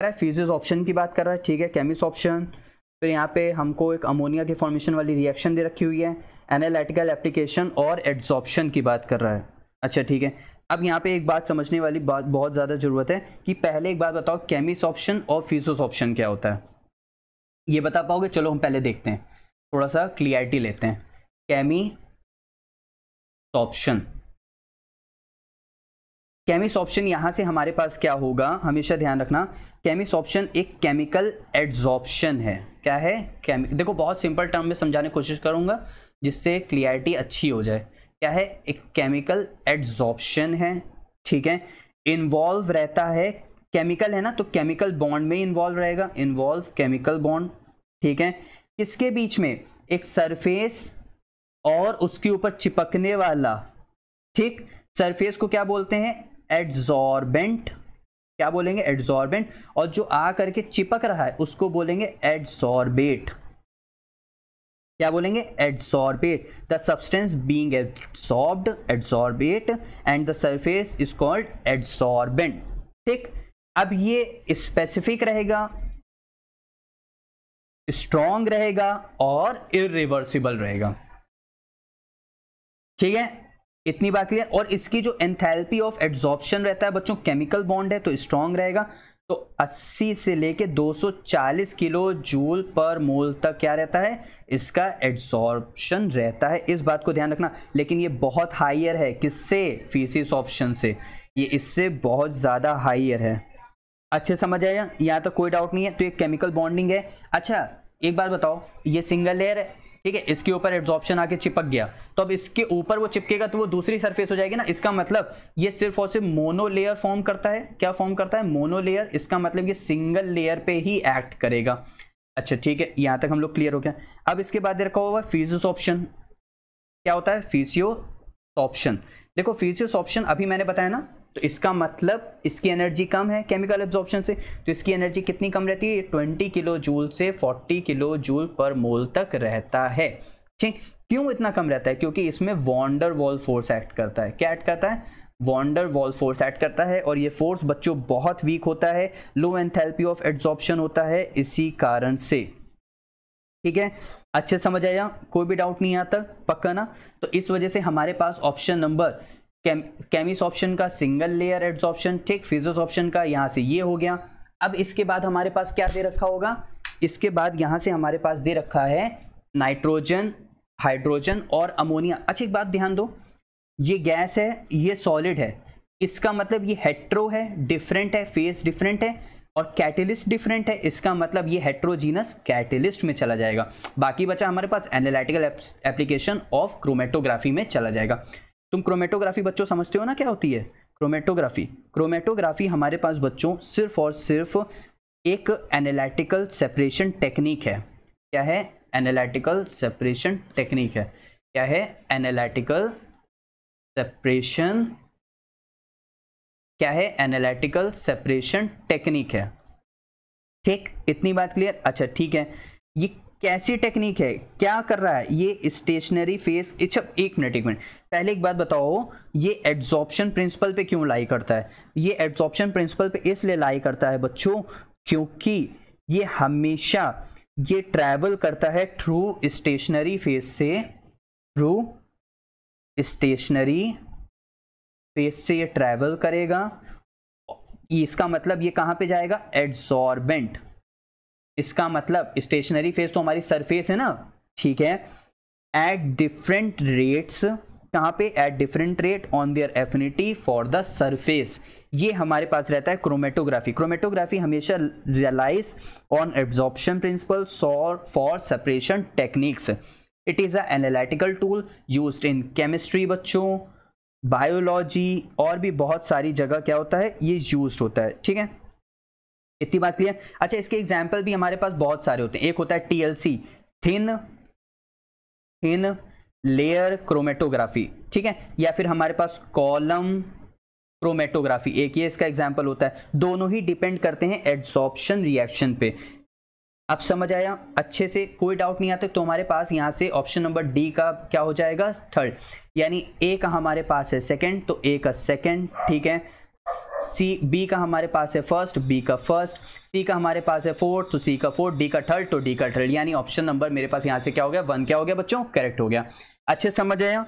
रहा है, physics option की बात कर रहा है, ठीक है, केमिस्ट ऑप्शन। फिर यहाँ पे हमको एक अमोनिया की फॉर्मेशन वाली रिएक्शन दे रखी हुई है, एनालिटिकल एप्लीकेशन और एड्सॉर्प्शन की बात कर रहा है। अच्छा ठीक है, अब यहाँ पे एक बात समझने वाली बात बहुत ज़्यादा ज़रूरत है कि पहले एक बात बताओ, केमिस्ट ऑप्शन और फिजिक्स ऑप्शन क्या होता है, ये बता पाओगे? चलो हम पहले देखते हैं, थोड़ा सा क्लियरिटी लेते हैं। केमिस्ट ऑप्शन, केमिस्ट ऑप्शन यहाँ से हमारे पास क्या होगा, हमेशा ध्यान रखना, केमिस्ट ऑप्शन एक केमिकल एड्सॉर्प्शन है। क्या है? देखो बहुत सिंपल टर्म में समझाने की कोशिश करूंगा जिससे क्लियरिटी अच्छी हो जाए। क्या है? एक केमिकल एड्सॉर्प्शन है, ठीक है। इन्वॉल्व रहता है, केमिकल है ना, तो केमिकल बॉन्ड में इन्वॉल्व रहेगा, इन्वॉल्व केमिकल बॉन्ड, ठीक है। इसके बीच में एक सरफेस और उसके ऊपर चिपकने वाला, ठीक, सरफेस को क्या बोलते हैं? एड्सॉर्बेंट। क्या बोलेंगे? एड्सॉर्बेंट। और जो आ करके चिपक रहा है उसको बोलेंगे एड्सॉर्बेट। क्या बोलेंगे? Adsorbate. The substance being adsorbed, adsorbate, and the surface is called adsorbent, ठीक। अब ये स्पेसिफिक रहेगा, स्ट्रॉन्ग रहेगा और इरिवर्सिबल रहेगा, ठीक है। इतनी बात क्लियर। और इसकी जो एंथैल्पी ऑफ एड्सॉर्प्शन रहता है बच्चों, केमिकल बॉन्ड है तो स्ट्रॉन्ग रहेगा, तो 80 से लेके 240 किलो जूल पर मोल तक क्या रहता है? इसका एड्सॉर्प्शन रहता है। इस बात को ध्यान रखना। लेकिन ये बहुत हाइयर है, किससे? फिजिक्स ऑप्शन से, ये इससे बहुत ज़्यादा हाइयर है। अच्छे समझ आया? यहाँ तक कोई डाउट नहीं है। तो ये केमिकल बॉन्डिंग है। अच्छा एक बार बताओ, ये सिंगल लेयर है, ठीक है, इसके ऊपर एड्सॉर्प्शन आके चिपक गया, तो अब इसके ऊपर वो चिपकेगा तो वो दूसरी सरफेस हो जाएगी ना। इसका मतलब ये सिर्फ और सिर्फ मोनो लेयर फॉर्म करता है। क्या फॉर्म करता है? Mono layer. इसका मतलब ये सिंगल लेयर पे ही एक्ट करेगा। अच्छा ठीक है, यहां तक हम लोग क्लियर हो गया। अब इसके बाद रखा हुआ फिजिक्स ऑप्शन। क्या होता है? Physics option. देखो फिजिक्स ऑप्शन अभी मैंने बताया ना, तो इसका मतलब इसकी एनर्जी कम है केमिकल एब्जॉर्प्शन से, तो इसकी एनर्जी कितनी कम रहती है? 20 किलो जूल से 40 किलो जूल पर मोल तक रहता है, ठीक। क्यों इतना कम रहता है? क्योंकि इसमें van der Waals force act करता है। क्या एक्ट करता है? Van der Waals force act करता है, और ये फोर्स बच्चों बहुत वीक होता है, लो एंथैल्पी ऑफ एब्जॉर्प्शन होता है इसी कारण से, ठीक है। अच्छे समझ आया? कोई भी डाउट नहीं आता? पक्का ना? तो इस वजह से हमारे पास ऑप्शन नंबर केमिस्ट ऑप्शन का सिंगल लेयर एड्सॉर्प्शन, ठीक। फिजिक्स ऑप्शन का यहाँ से ये हो गया। अब इसके बाद हमारे पास क्या दे रखा होगा? इसके बाद यहाँ से हमारे पास दे रखा है नाइट्रोजन, हाइड्रोजन और अमोनिया। अच्छा एक बात ध्यान दो, ये गैस है, ये सॉलिड है, इसका मतलब ये हेट्रो है, डिफरेंट है, फेस डिफरेंट है, और कैटेलिस्ट डिफरेंट है। इसका मतलब ये हेट्रोजीनस कैटेलिस्ट में चला जाएगा। बाकी बचा हमारे पास एनालिटिकल एप्लीकेशन ऑफ क्रोमेटोग्राफी में चला जाएगा। तुम क्रोमेटोग्राफी बच्चों समझते हो ना क्या होती है? क्रोमेटोग्राफी, क्रोमेटोग्राफी हमारे पास बच्चों सिर्फ और सिर्फ एक एनालिटिकल सेपरेशन टेक्निक है। क्या है? एनालिटिकल सेपरेशन टेक्निक है। क्या है? एनालिटिकल सेपरेशन, क्या है? एनालिटिकल सेपरेशन टेक्निक है, ठीक। इतनी बात क्लियर? अच्छा ठीक है, ये कैसी टेक्निक है? क्या कर रहा है ये? Stationary phase. अच्छा एक मिनट पहले एक बात बताओ, ये एड्सॉर्प्शन प्रिंसिपल पे क्यों लाई करता है? ये एड्सॉर्प्शन प्रिंसिपल पे इसलिए लाई करता है बच्चों क्योंकि ये हमेशा ये ट्रैवल करता है थ्रू स्टेशनरी फेस से, थ्रू स्टेशनरी फेस से ये ट्रैवल करेगा। इसका मतलब ये कहां पे जाएगा? एड्सॉर्बेंट। इसका मतलब स्टेशनरी फेस तो हमारी सरफेस है ना, ठीक है। एट डिफरेंट रेट्स, कहां पे? At different rate on their affinity for the surface. ये हमारे पास रहता है क्रोमेटोग्राफी। क्रोमेटोग्राफी हमेशा realise on absorption principles for separation techniques. It is a analytical tool used in chemistry बच्चों, बायोलॉजी और भी बहुत सारी जगह क्या होता है? ये यूज्ड होता है, ठीक है। इतनी बात क्लियर? अच्छा इसके एग्जाम्पल भी हमारे पास बहुत सारे होते हैं। एक होता है टीएलसी, थिन लेयर क्रोमेटोग्राफी, ठीक है, या फिर हमारे पास कॉलम क्रोमेटोग्राफी, एक ये इसका एग्जाम्पल होता है। दोनों ही डिपेंड करते हैं एड्सॉर्प्शन रिएक्शन पे। अब समझ आया अच्छे से? कोई डाउट नहीं आता? तो हमारे पास यहाँ से ऑप्शन नंबर डी का क्या हो जाएगा? थर्ड, यानी ए का हमारे पास है सेकंड, तो ए का सेकंड, ठीक है। सी बी का हमारे पास है फर्स्ट, बी का फर्स्ट, सी का हमारे पास है फोर्थ तो सी का फोर्थ, डी का थर्ड तो डी का थर्ड, यानी ऑप्शन नंबर मेरे पास यहाँ से क्या हो गया 1 क्या हो गया बच्चों करेक्ट हो गया। अच्छे समझ आया।